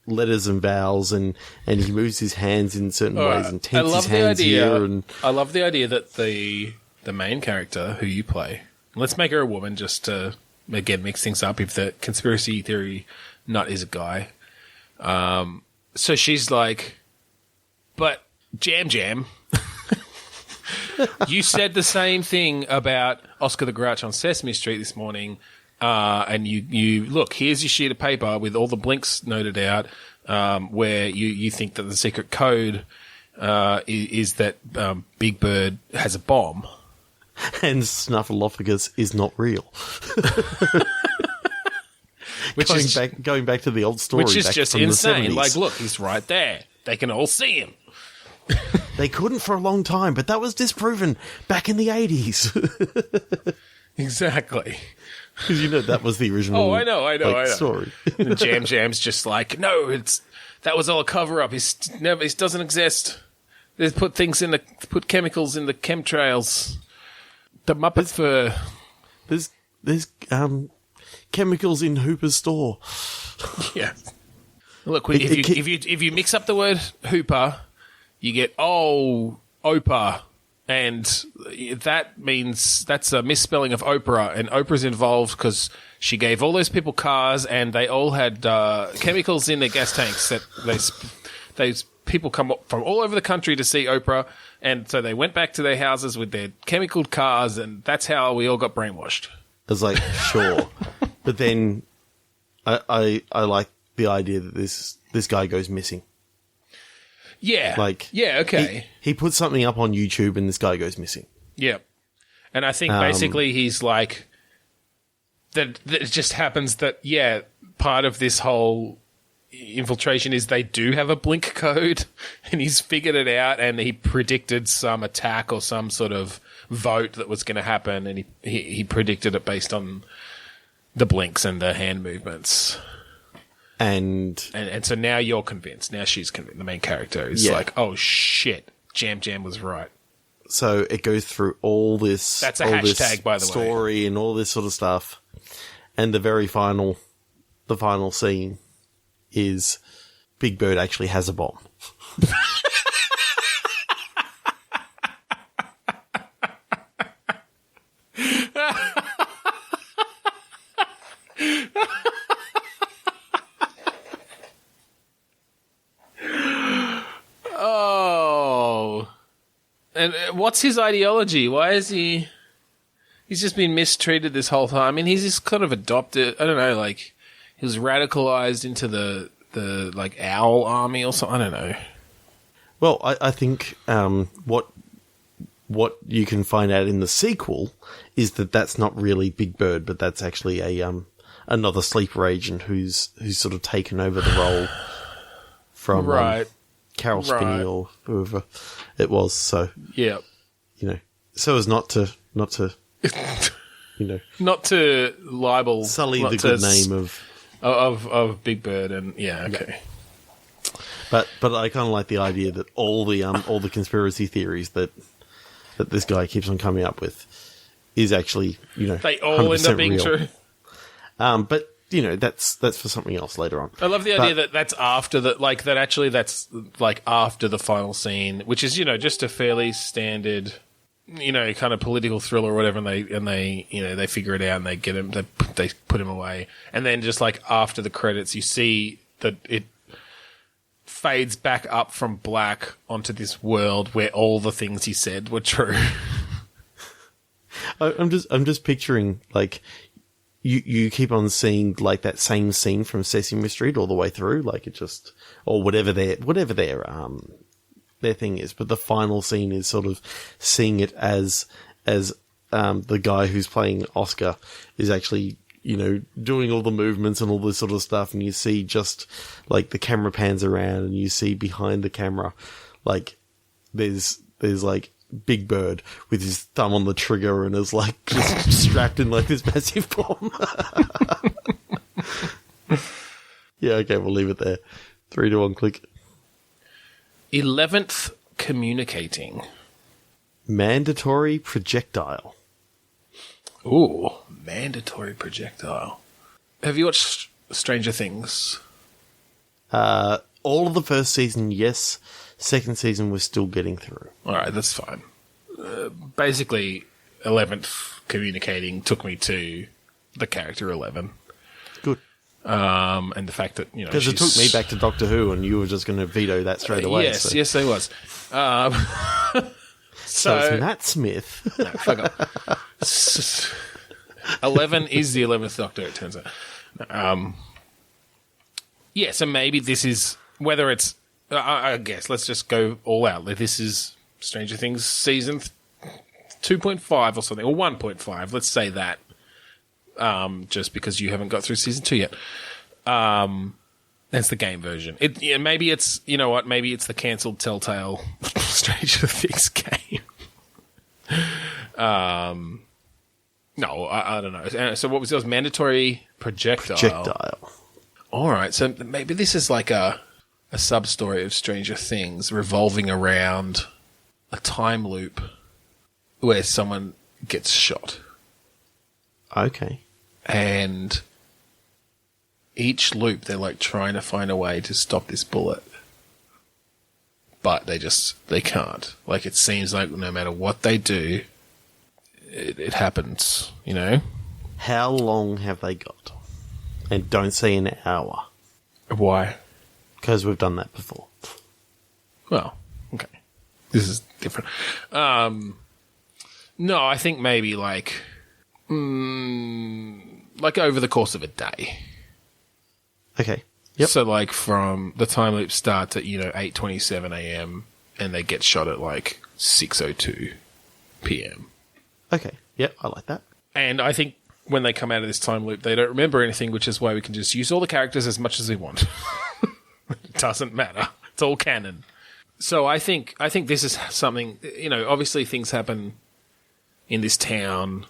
letters and vowels, and he moves his hands in certain ways and tenses his hands here. And I love the idea that the main character who you play, let's make her a woman just to, again, mix things up if the conspiracy theory nut is a guy. So she's like, but Jam, you said the same thing about Oscar the Grouch on Sesame Street this morning, and you look, here's your sheet of paper with all the blinks noted out, where you think that the secret code is that Big Bird has a bomb. And Snuffleupagus is not real. Going back to the old story, which is just insane. Like, look, he's right there. They can all see him. They couldn't for a long time, but that was disproven back in the 80s. Exactly. Because, you know, that was the original. Oh, I know. Story. And Jam's just like, no, that was all a cover up. It doesn't exist. They put chemicals in the chemtrails. The Muppets for there's chemicals in Hooper's store. Yeah. Look, if you mix up the word Hooper, you get Oprah, and that means that's a misspelling of Oprah, and Oprah's involved because she gave all those people cars, and they all had chemicals in their gas tanks that those people come from all over the country to see Oprah. And so they went back to their houses with their chemical cars, and that's how we all got brainwashed. I was like, sure. But then I like the idea that this guy goes missing. Yeah. Like, yeah, okay. He puts something up on YouTube and this guy goes missing. Yeah. And I think basically he's like, that it just happens that, yeah, part of this whole infiltration is they do have a blink code, and he's figured it out, and he predicted some attack or some sort of vote that was going to happen, and he predicted it based on the blinks and the hand movements. And so now you're convinced. Now she's convinced. The main character is like, oh shit, Jam was right. So it goes through all this. That's a hashtag, by the way. Story and all this sort of stuff, and the final scene is Big Bird actually has a bomb. Oh. And what's his ideology? Why is he... He's just been mistreated this whole time. I mean, he's just kind of adopted... I don't know, like... He was radicalized into the like, owl army or something. I don't know. Well, I think what you can find out in the sequel is that that's not really Big Bird, but that's actually a another sleeper agent who's sort of taken over the role from Carol Spinney or whoever it was. So yeah, so as not to not to libel, sully the good name of Big Bird, and okay. Yeah. But I kind of like the idea that all the conspiracy theories that this guy keeps on coming up with is actually they all end up being real. true. But that's for something else later on. I love the idea that that's after that's after the final scene, which is just a fairly standard kind of political thriller or whatever, and they figure it out and they get him, they put him away, and then just like after the credits, you see that it fades back up from black onto this world where all the things he said were true. I'm just picturing like you keep on seeing like that same scene from Sesame Street all the way through, like it just or whatever their thing is, but the final scene is sort of seeing it as the guy who's playing Oscar is actually doing all the movements and all this sort of stuff, and you see just like the camera pans around and you see behind the camera like there's like Big Bird with his thumb on the trigger and is like just strapped in like this massive bomb. Yeah, okay, we'll leave it there. 3, 2, 1, click. 11th, communicating. Mandatory projectile. Ooh, mandatory projectile. Have you watched Stranger Things? All of the first season, yes. Second season, we're still getting through. All right, that's fine. Basically, 11th, communicating took me to the character 11. Good. And the fact that, because it took me back to Doctor Who and you were just going to veto that straight away. Yes, I was. So it's Matt Smith. No, fuck off. 11 is the 11th Doctor, it turns out. So maybe this is, whether it's, I guess, let's just go all out. This is Stranger Things season 2.5 or something, or 1.5, let's say that. Just because you haven't got through season 2 yet. That's the game version. Maybe it's, maybe it's the cancelled Telltale Stranger Things game. No, I don't know. So what was yours? Mandatory projectile. All right, so maybe this is like a sub-story of Stranger Things revolving around a time loop where someone gets shot. Okay. And each loop, they're like trying to find a way to stop this bullet. But they can't. Like, it seems like no matter what they do, it happens, How long have they got? And don't say an hour. Why? Because we've done that before. Well, okay. This is different. No, I think maybe like over the course of a day. Okay. Yep. So like from the time loop starts at 8:27 a.m. and they get shot at like 6:02 p.m. Okay. Yep, I like that. And I think when they come out of this time loop, they don't remember anything, which is why we can just use all the characters as much as we want. It doesn't matter. It's all canon. So I think this is something, obviously things happen in this town.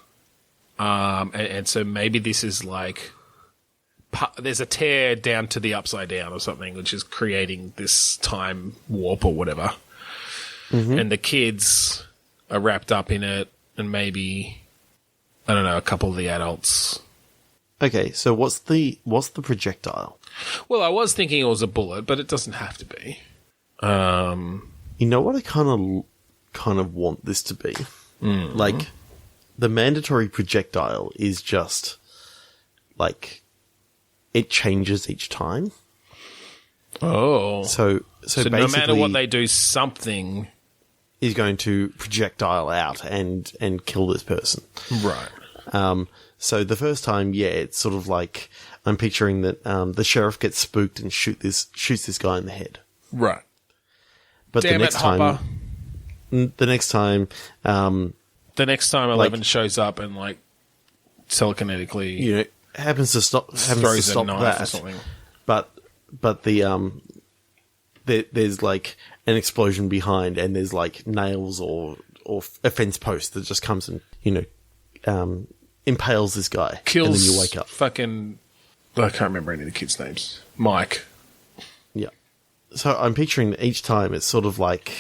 And so maybe this is like, there's a tear down to the upside down or something, which is creating this time warp or whatever. Mm-hmm. And the kids are wrapped up in it, and maybe, I don't know, a couple of the adults. Okay, so what's the projectile? Well, I was thinking it was a bullet, but it doesn't have to be. You know what I kind of want this to be? Like, the mandatory projectile is just, like, it changes each time. Oh. So basically, no matter what they do, something is going to projectile out and kill this person. Right. So the first time, yeah, it's sort of like, I'm picturing that the sheriff gets spooked and shoots this guy in the head. Right. But Damn the next it, time, Hopper. the next time, Eleven shows up and like telekinetically, you know, happens to stop throws a knife that. or something. But the there's like an explosion behind, and there's like nails or a fence post that just comes and, you know, impales this guy, Kills. and then you wake up. Fucking, I can't remember any of the kids' names. Mike. Yeah. So I'm picturing that each time it's sort of like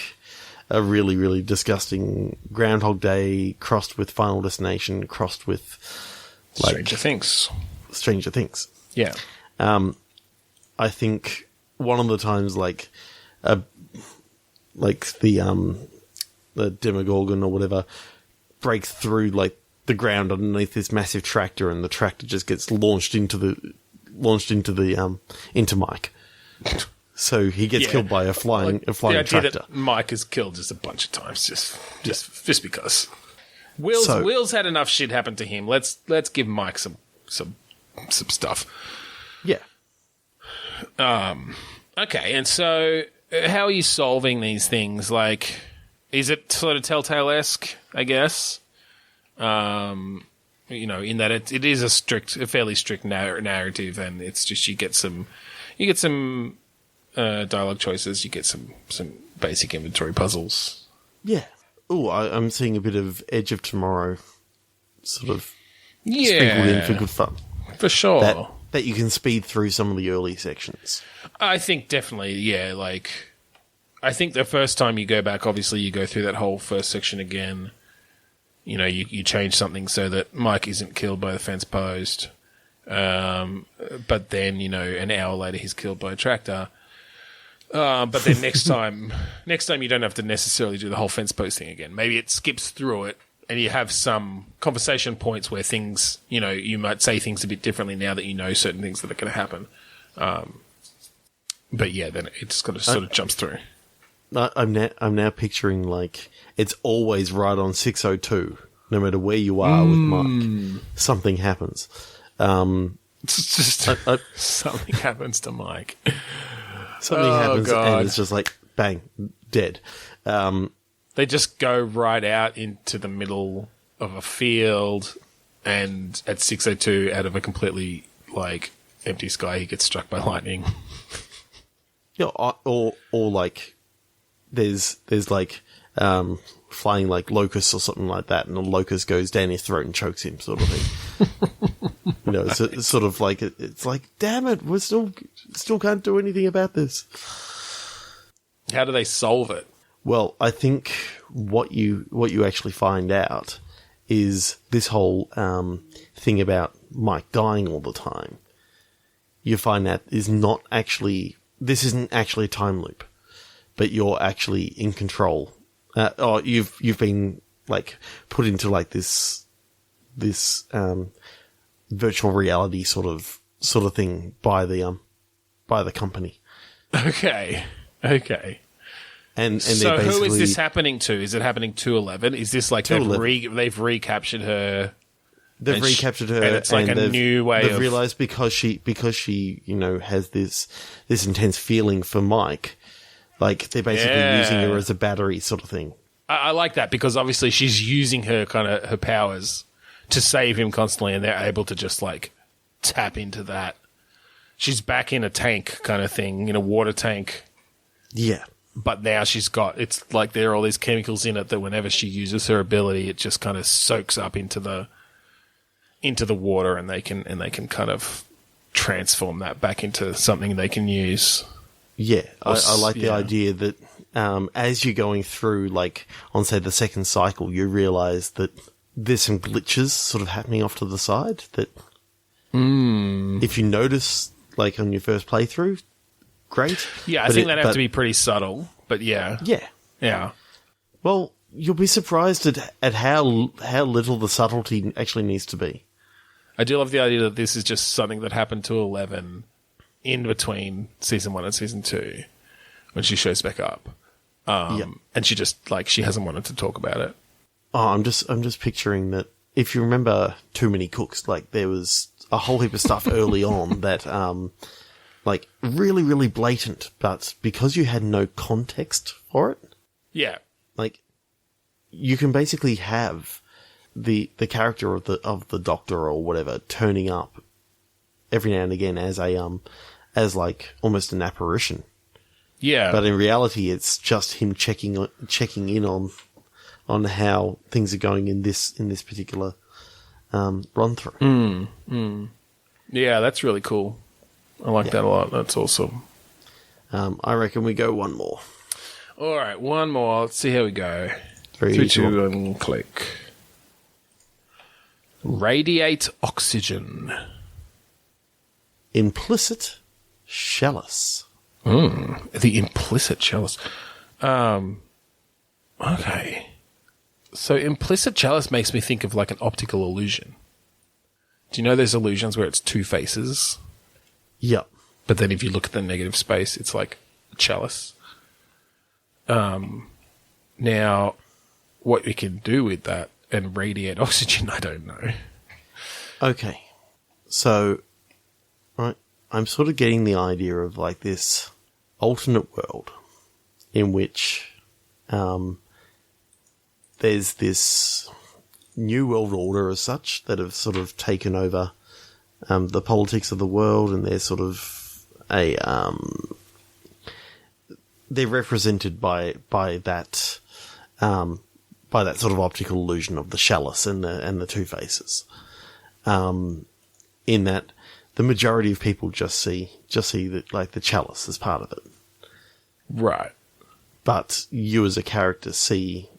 a really, really disgusting Groundhog Day crossed with Final Destination, crossed with like Stranger Things. Yeah. I think one of the times, like the Demogorgon or whatever breaks through like the ground underneath this massive tractor, and the tractor just gets launched into Mike. So he gets killed by a flying tractor. That Mike is killed just a bunch of times, just because. Will's had enough shit happen to him. Let's give Mike some stuff. Yeah. Okay, and so how are you solving these things? Like, is it sort of Telltale-esque, I guess? You know, in that it is a fairly strict narrative, and it's just you get some dialogue choices, you get some basic inventory puzzles. Yeah. Oh, I'm seeing a bit of Edge of Tomorrow sort of sprinkled in for good fun. For sure. That you can speed through some of the early sections. I think definitely, yeah. Like, I think the first time you go back, obviously you go through that whole first section again. You know, you change something so that Mike isn't killed by the fence post. But then, you know, an hour later he's killed by a tractor. But then next time you don't have to necessarily do the whole fence post thing again. Maybe it skips through it, and you have some conversation points where things, you know, you might say things a bit differently now that you know certain things that are going to happen. But yeah, then it just kind of sort of jumps through. I'm now picturing like it's always right on 6:02, no matter where you are with Mike. Something happens. It's just something happens to Mike. Something happens, God. And it's just like bang, dead. They just go right out into the middle of a field, and at 6:02, out of a completely like empty sky, he gets struck by lightning. Yeah, or like there's like flying like locusts or something like that, and a locust goes down his throat and chokes him, sort of thing. You know, it's sort of like it's like, damn it, we still can't do anything about this. How do they solve it? Well, I think what you actually find out is this whole thing about Mike dying all the time. You find that this isn't actually a time loop, but you're actually in control. Or you've been like put into like this virtual reality sort of thing by the company. Okay. And so basically, who is this happening to? Is it happening to 11? Is this like they've recaptured her? They've recaptured her, and it's like a new way. They've realized because she you know has this intense feeling for Mike, like they're basically using her as a battery sort of thing. I like that, because obviously she's using her powers to save him constantly, and they're able to just like tap into that. She's back in a tank kind of thing, in a water tank. Yeah. But now it's like there are all these chemicals in it that whenever she uses her ability, it just kind of soaks up into the water, and they can kind of transform that back into something they can use. Yeah, I like the idea that as you're going through, like on say the second cycle, you realize that there's some glitches sort of happening off to the side that if you notice, like on your first playthrough, great. Yeah, I think they'd have to be pretty subtle, but yeah. Yeah. Yeah. Well, you'll be surprised at how little the subtlety actually needs to be. I do love the idea that this is just something that happened to 11 in between season 1 and season 2 when she shows back up. And she just, she hasn't wanted to talk about it. Oh, I'm just picturing that if you remember Too Many Cooks, there was a whole heap of stuff early on that, really, really blatant, but because you had no context for it. Yeah. You can basically have the character of the doctor or whatever turning up every now and again as almost an apparition. Yeah. But in reality, it's just him checking in on how things are going in this particular run through. Yeah, that's really cool. I like that a lot. That's awesome. I reckon we go one more. All right, one more. Let's see how we go. 3, 2, and click. Radiate oxygen. Implicit chalice. The implicit chalice. Okay. So implicit chalice makes me think of an optical illusion. Do you know there's illusions where it's two faces? Yep. But then if you look at the negative space, it's like a chalice. Now, what we can do with that and radiate oxygen, I don't know. Okay. So, right, I'm sort of getting the idea of this alternate world in which there's this new world order as such that have sort of taken over the politics of the world, and they're sort of they're represented by that sort of optical illusion of the chalice and the two faces. In that the majority of people just see the chalice as part of it. Right. But you as a character see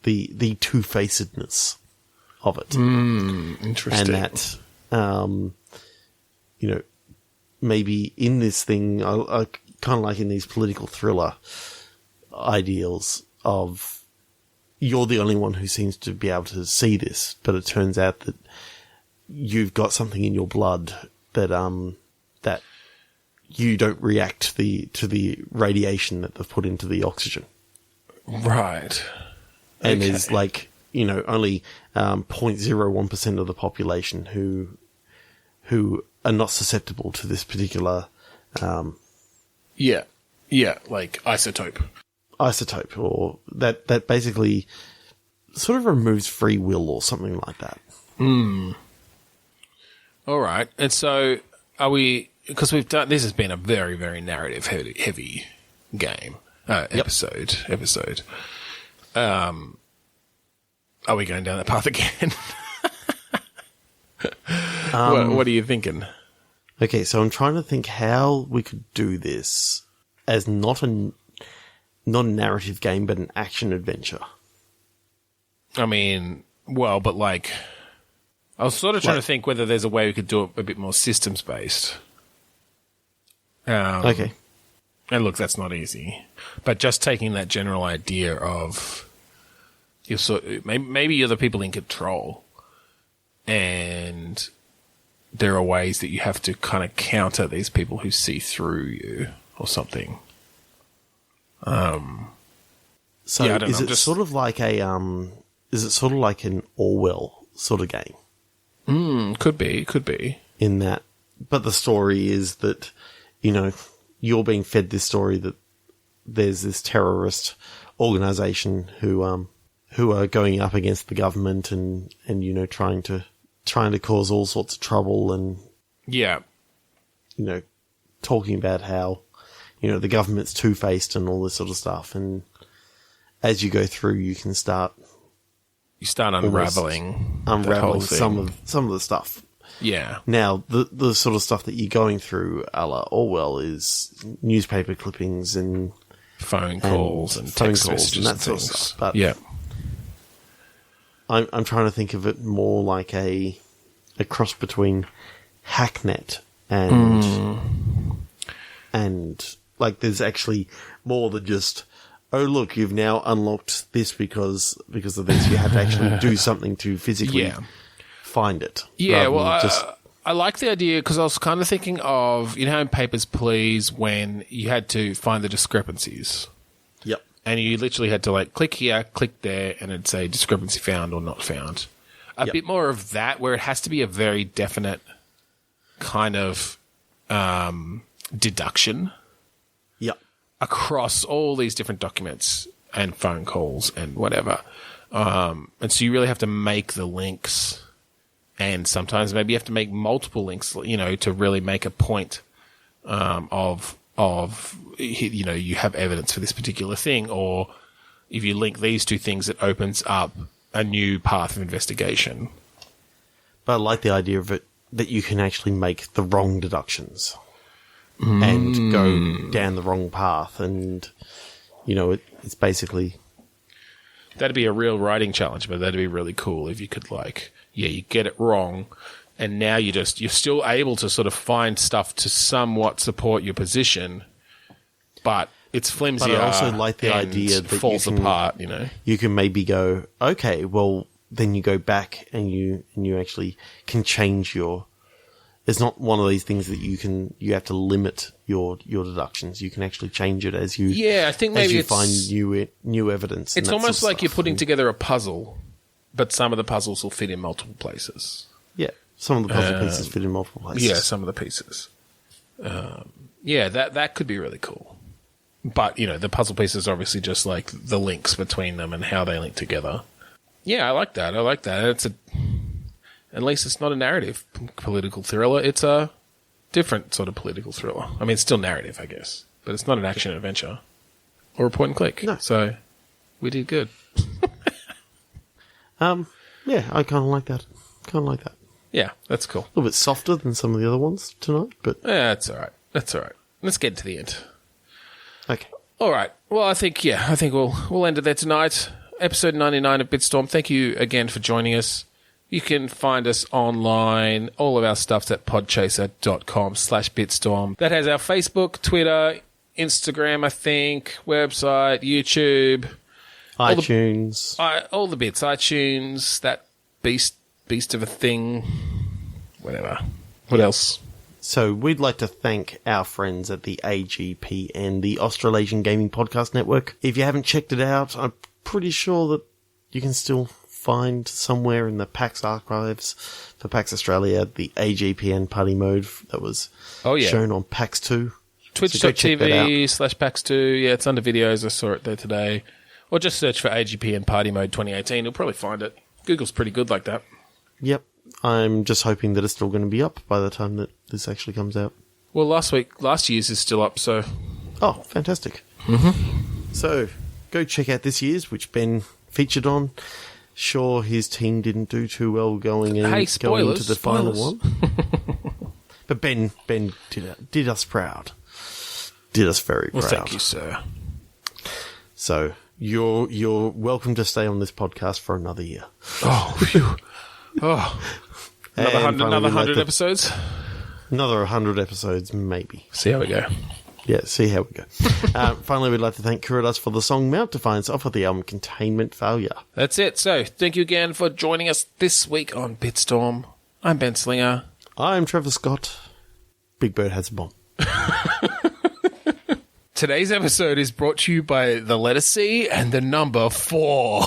the two-facedness of it. Interesting. And that, maybe in this thing, I kind of like in these political thriller ideals of you're the only one who seems to be able to see this, but it turns out that you've got something in your blood that you don't react to the radiation that they've put into the oxygen. Right. And there's only 0.01% of the population who are not susceptible to this particular isotope. Isotope, or that basically sort of removes free will or something like that. All right. And so are we, because this has been a very, very narrative heavy game, episode. Are we going down that path again? What are you thinking? Okay, so I'm trying to think how we could do this as not a narrative game, but an action adventure. I mean, well, but I was sort of trying to think whether there's a way we could do it a bit more systems based. Okay. And look, that's not easy. But just taking that general idea of maybe you're the people in control, and there are ways that you have to kind of counter these people who see through you or something. So yeah, I don't is know, it sort of like an Orwell sort of game? Could be. In that, but the story is that, you're being fed this story that there's this terrorist organization who are going up against the government and trying to cause all sorts of trouble and talking about how the government's two-faced and all this sort of stuff, and as you go through you can start unraveling some of the stuff. Yeah. Now, the sort of stuff that you're going through a la Orwell is newspaper clippings and phone calls and text messages and that sort of stuff. But I'm trying to think of it more like a cross between Hacknet and like there's actually more than just, oh, look, you've now unlocked this because of this. You have to actually do something to physically find it. Yeah, well, I like the idea because I was kind of thinking of, you know, in Papers, Please, when you had to find the discrepancies. Yep. And you literally had to, like, click here, click there, and it'd say discrepancy found or not found. A bit more of that, where it has to be a very definite kind of deduction. Yep. Across all these different documents and phone calls and whatever. And so you really have to make the links. And sometimes maybe you have to make multiple links, you know, to really make a point of you know, you have evidence for this particular thing. Or if you link these two things, it opens up a new path of investigation. But I like the idea of it that you can actually make the wrong deductions and go down the wrong path. And, you know, it's basically... That'd be a real writing challenge, but that'd be really cool if you could, like, you get it wrong, and now you're still able to sort of find stuff to somewhat support your position, but it's flimsier. But I also like the idea that falls apart, you know. You can maybe go, okay, well, then you go back and you actually can change your... It's not one of these things that you have to limit your deductions. You can actually change it as you I think maybe find new evidence. It's almost like you're putting together a puzzle, but some of the puzzles will fit in multiple places. Yeah, some of the puzzle pieces fit in multiple places. Yeah, some of the pieces. That could be really cool. But, you know, the puzzle pieces are obviously just like the links between them and how they link together. Yeah, I like that. At least it's not a narrative political thriller. It's a different sort of political thriller. I mean, it's still narrative, I guess, but it's not an action adventure or a point and click. No. So we did good. Yeah, I kind of like that. Yeah, that's cool. A little bit softer than some of the other ones tonight, but Yeah, that's all right. Let's get to the end. okay. All right. Well, I think we'll end it there tonight. Episode 99 of Bitstorm. Thank you again for joining us. You can find us online. All of our stuff's at podchaser.com/Bitstorm. That has our Facebook, Twitter, Instagram, I think, website, YouTube. iTunes. All the bits. iTunes, that beast of a thing. Whatever. What else? So we'd like to thank our friends at the AGPN, the Australasian Gaming Podcast Network. If you haven't checked it out, I'm pretty sure that you can still find somewhere in the PAX archives for PAX Australia the AGPN party mode that was shown on PAX 2. Twitch.tv/PAX2. Yeah, it's under videos. I saw it there today. Or just search for AGPN Party Mode 2018. You'll probably find it. Google's pretty good like that. Yep. I'm just hoping that it's still going to be up by the time that this actually comes out. Well, last year's is still up, so... Oh, fantastic. So, go check out this year's, which Ben featured on. Sure, his team didn't do too well going into the final one. But Ben did us proud. Did us very proud. Well, thank you, sir. So, you're welcome to stay on this podcast for another year. Oh, phew. Oh. Another 100 episodes? Another 100 episodes, maybe. See how we go. Yeah, see how we go. Finally, we'd like to thank Kuridas for the song Mount Defiance off of the album Containment Failure. That's it. So, thank you again for joining us this week on Bitstorm. I'm Ben Slinger. I'm Trevor Scott. Big Bird has a bomb. Today's episode is brought to you by the letter C and the number 4.